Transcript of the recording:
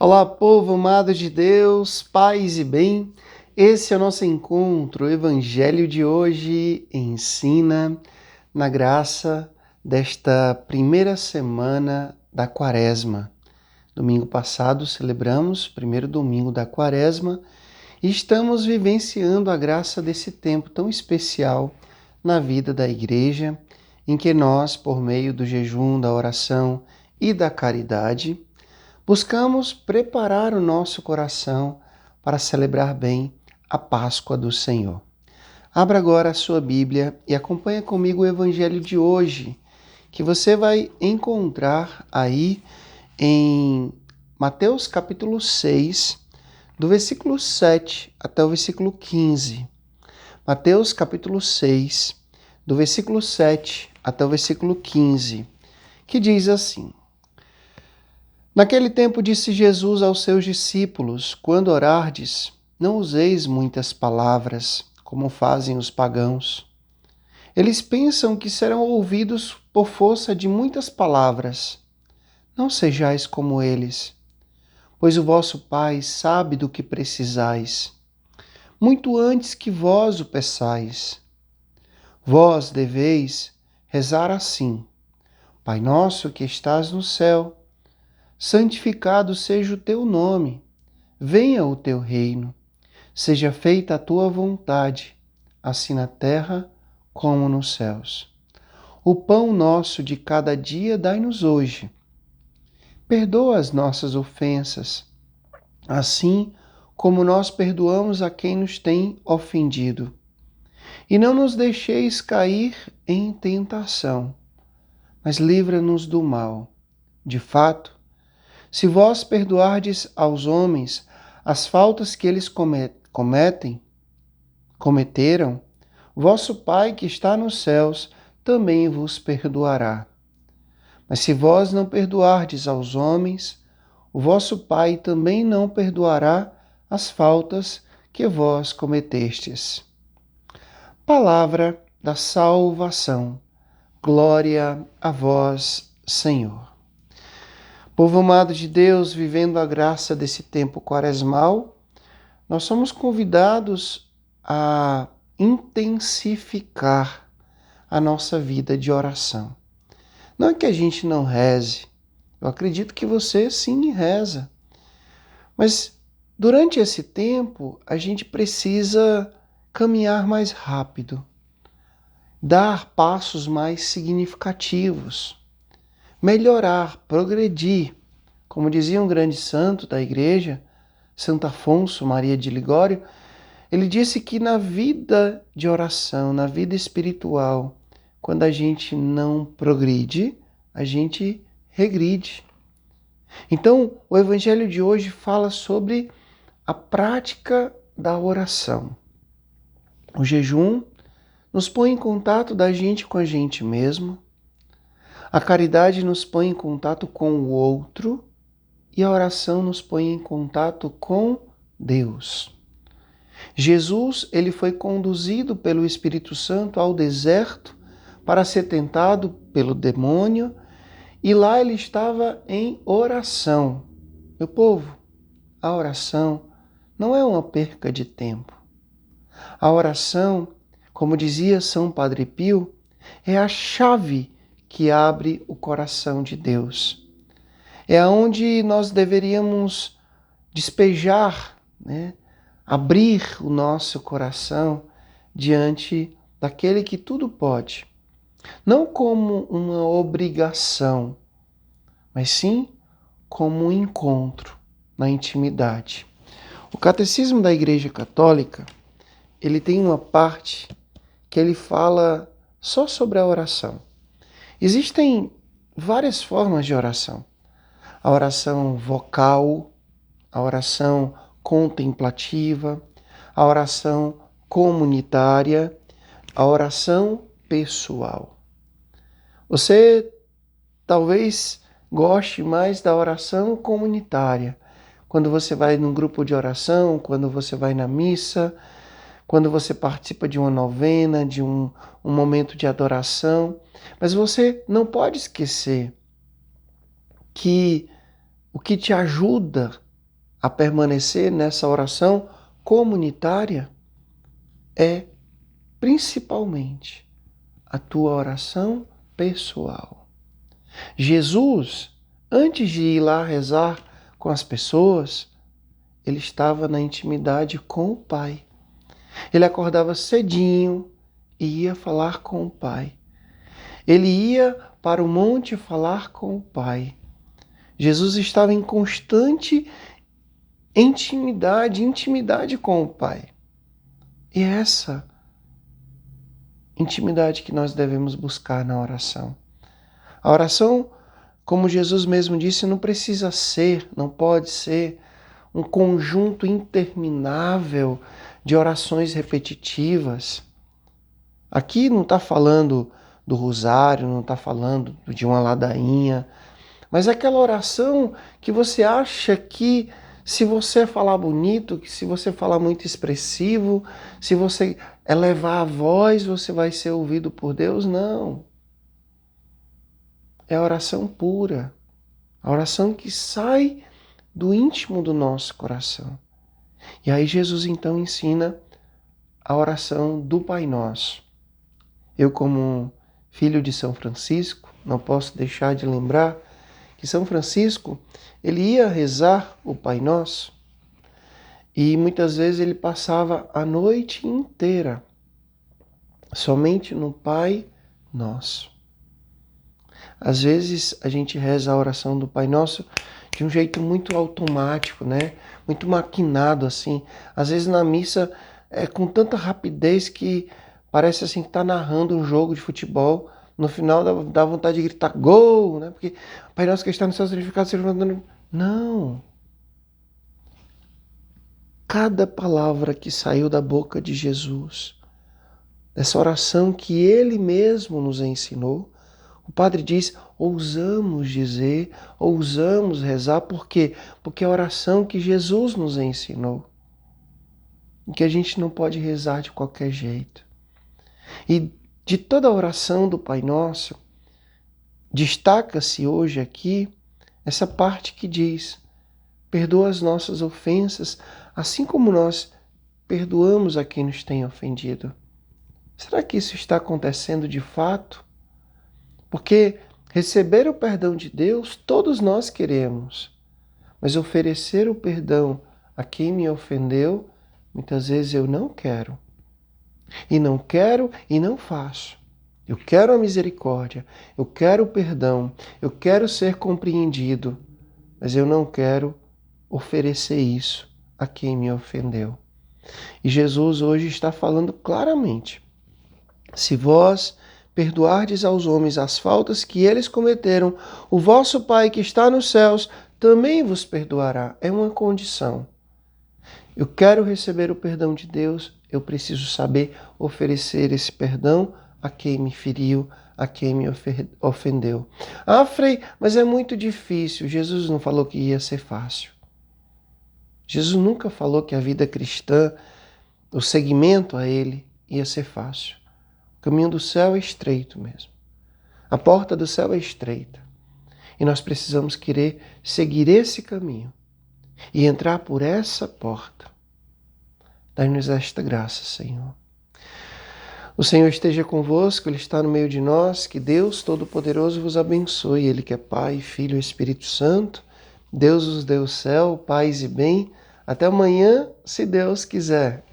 Olá, povo amado de Deus, paz e bem. Esse é o nosso encontro. O Evangelho de hoje ensina na graça desta primeira semana da Quaresma. Domingo passado celebramos o primeiro domingo da Quaresma e estamos vivenciando a graça desse tempo tão especial na vida da Igreja, em que nós, por meio do jejum, da oração e da caridade, buscamos preparar o nosso coração para celebrar bem a Páscoa do Senhor. Abra agora a sua Bíblia e acompanhe comigo o Evangelho de hoje, que você vai encontrar aí em Mateus capítulo 6, do versículo 7 até o versículo 15. Mateus capítulo 6, do versículo 7 até o versículo 15, que diz assim: Naquele tempo disse Jesus aos seus discípulos: Quando orardes, não useis muitas palavras, como fazem os pagãos. Eles pensam que serão ouvidos por força de muitas palavras. Não sejais como eles, pois o vosso Pai sabe do que precisais, muito antes que vós o peçais. Vós deveis rezar assim: Pai nosso que estás no céu, santificado seja o teu nome, venha o teu reino, seja feita a tua vontade, assim na terra como nos céus. O pão nosso de cada dia dai-nos hoje. Perdoa as nossas ofensas, assim como nós perdoamos a quem nos tem ofendido. E não nos deixeis cair em tentação, mas livra-nos do mal. De fato, se vós perdoardes aos homens as faltas que eles cometeram, vosso Pai que está nos céus também vos perdoará. Mas se vós não perdoardes aos homens, o vosso Pai também não perdoará as faltas que vós cometestes. Palavra da salvação. Glória a vós, Senhor. Povo amado de Deus, vivendo a graça desse tempo quaresmal, nós somos convidados a intensificar a nossa vida de oração. Não é que a gente não reze, eu acredito que você sim reza, mas durante esse tempo a gente precisa caminhar mais rápido, dar passos mais significativos, melhorar, progredir. Como dizia um grande santo da igreja, Santo Afonso Maria de Ligório, ele disse que na vida de oração, na vida espiritual, quando a gente não progride, a gente regride. Então, o Evangelho de hoje fala sobre a prática da oração. O jejum nos põe em contato da gente com a gente mesmo. A caridade nos põe em contato com o outro e a oração nos põe em contato com Deus. Jesus, ele foi conduzido pelo Espírito Santo ao deserto para ser tentado pelo demônio e lá ele estava em oração. Meu povo, a oração não é uma perca de tempo. A oração, como dizia São Padre Pio, é a chave que abre o coração de Deus. É aonde nós deveríamos despejar, abrir o nosso coração diante daquele que tudo pode. Não como uma obrigação, mas sim como um encontro na intimidade. O Catecismo da Igreja Católica, ele tem uma parte que ele fala só sobre a oração. Existem várias formas de oração. A oração vocal, a oração contemplativa, a oração comunitária, a oração pessoal. Você talvez goste mais da oração comunitária, quando você vai num grupo de oração, quando você vai na missa, quando você participa de uma novena, de um momento de adoração. Mas você não pode esquecer que o que te ajuda a permanecer nessa oração comunitária é principalmente a tua oração pessoal. Jesus, antes de ir lá rezar com as pessoas, ele estava na intimidade com o Pai. Ele acordava cedinho e ia falar com o Pai. Ele ia para o monte falar com o Pai. Jesus estava em constante intimidade com o Pai. E é essa intimidade que nós devemos buscar na oração. A oração, como Jesus mesmo disse, não precisa ser, não pode ser um conjunto interminável de orações repetitivas. Aqui não está falando do rosário, não está falando de uma ladainha, mas é aquela oração que você acha que se você falar bonito, que se você falar muito expressivo, se você elevar a voz, você vai ser ouvido por Deus. Não. É a oração pura, a oração que sai do íntimo do nosso coração. E aí Jesus então ensina a oração do Pai Nosso. Eu, como filho de São Francisco, não posso deixar de lembrar que São Francisco, ele ia rezar o Pai Nosso e muitas vezes ele passava a noite inteira somente no Pai Nosso. Às vezes a gente reza a oração do Pai Nosso de um jeito muito automático, né? Muito maquinado assim. Às vezes na missa é com tanta rapidez que parece assim que está narrando um jogo de futebol. No final dá vontade de gritar gol, né? Porque Pai Nosso que está no céu, santificado seja o nome. Não. Cada palavra que saiu da boca de Jesus, dessa oração que Ele mesmo nos ensinou, o Padre diz, ousamos dizer, ousamos rezar, por quê? Porque é a oração que Jesus nos ensinou, e que a gente não pode rezar de qualquer jeito. E de toda a oração do Pai Nosso, destaca-se hoje aqui essa parte que diz, perdoa as nossas ofensas, assim como nós perdoamos a quem nos tem ofendido. Será que isso está acontecendo de fato? Porque receber o perdão de Deus, todos nós queremos. Mas oferecer o perdão a quem me ofendeu, muitas vezes eu não quero. E não quero e não faço. Eu quero a misericórdia, eu quero o perdão, eu quero ser compreendido, mas eu não quero oferecer isso a quem me ofendeu. E Jesus hoje está falando claramente. Se vós perdoardes aos homens as faltas que eles cometeram, o vosso Pai que está nos céus também vos perdoará. É uma condição. Eu quero receber o perdão de Deus, eu preciso saber oferecer esse perdão a quem me feriu, a quem me ofendeu. Ah, Frei, mas é muito difícil. Jesus não falou que ia ser fácil. Jesus nunca falou que a vida cristã, o seguimento a Ele, ia ser fácil. O caminho do céu é estreito mesmo. A porta do céu é estreita. E nós precisamos querer seguir esse caminho e entrar por essa porta. Dai-nos esta graça, Senhor. O Senhor esteja convosco, Ele está no meio de nós. Que Deus Todo-Poderoso vos abençoe. Ele que é Pai, Filho e Espírito Santo. Deus vos dê o céu, paz e bem. Até amanhã, se Deus quiser.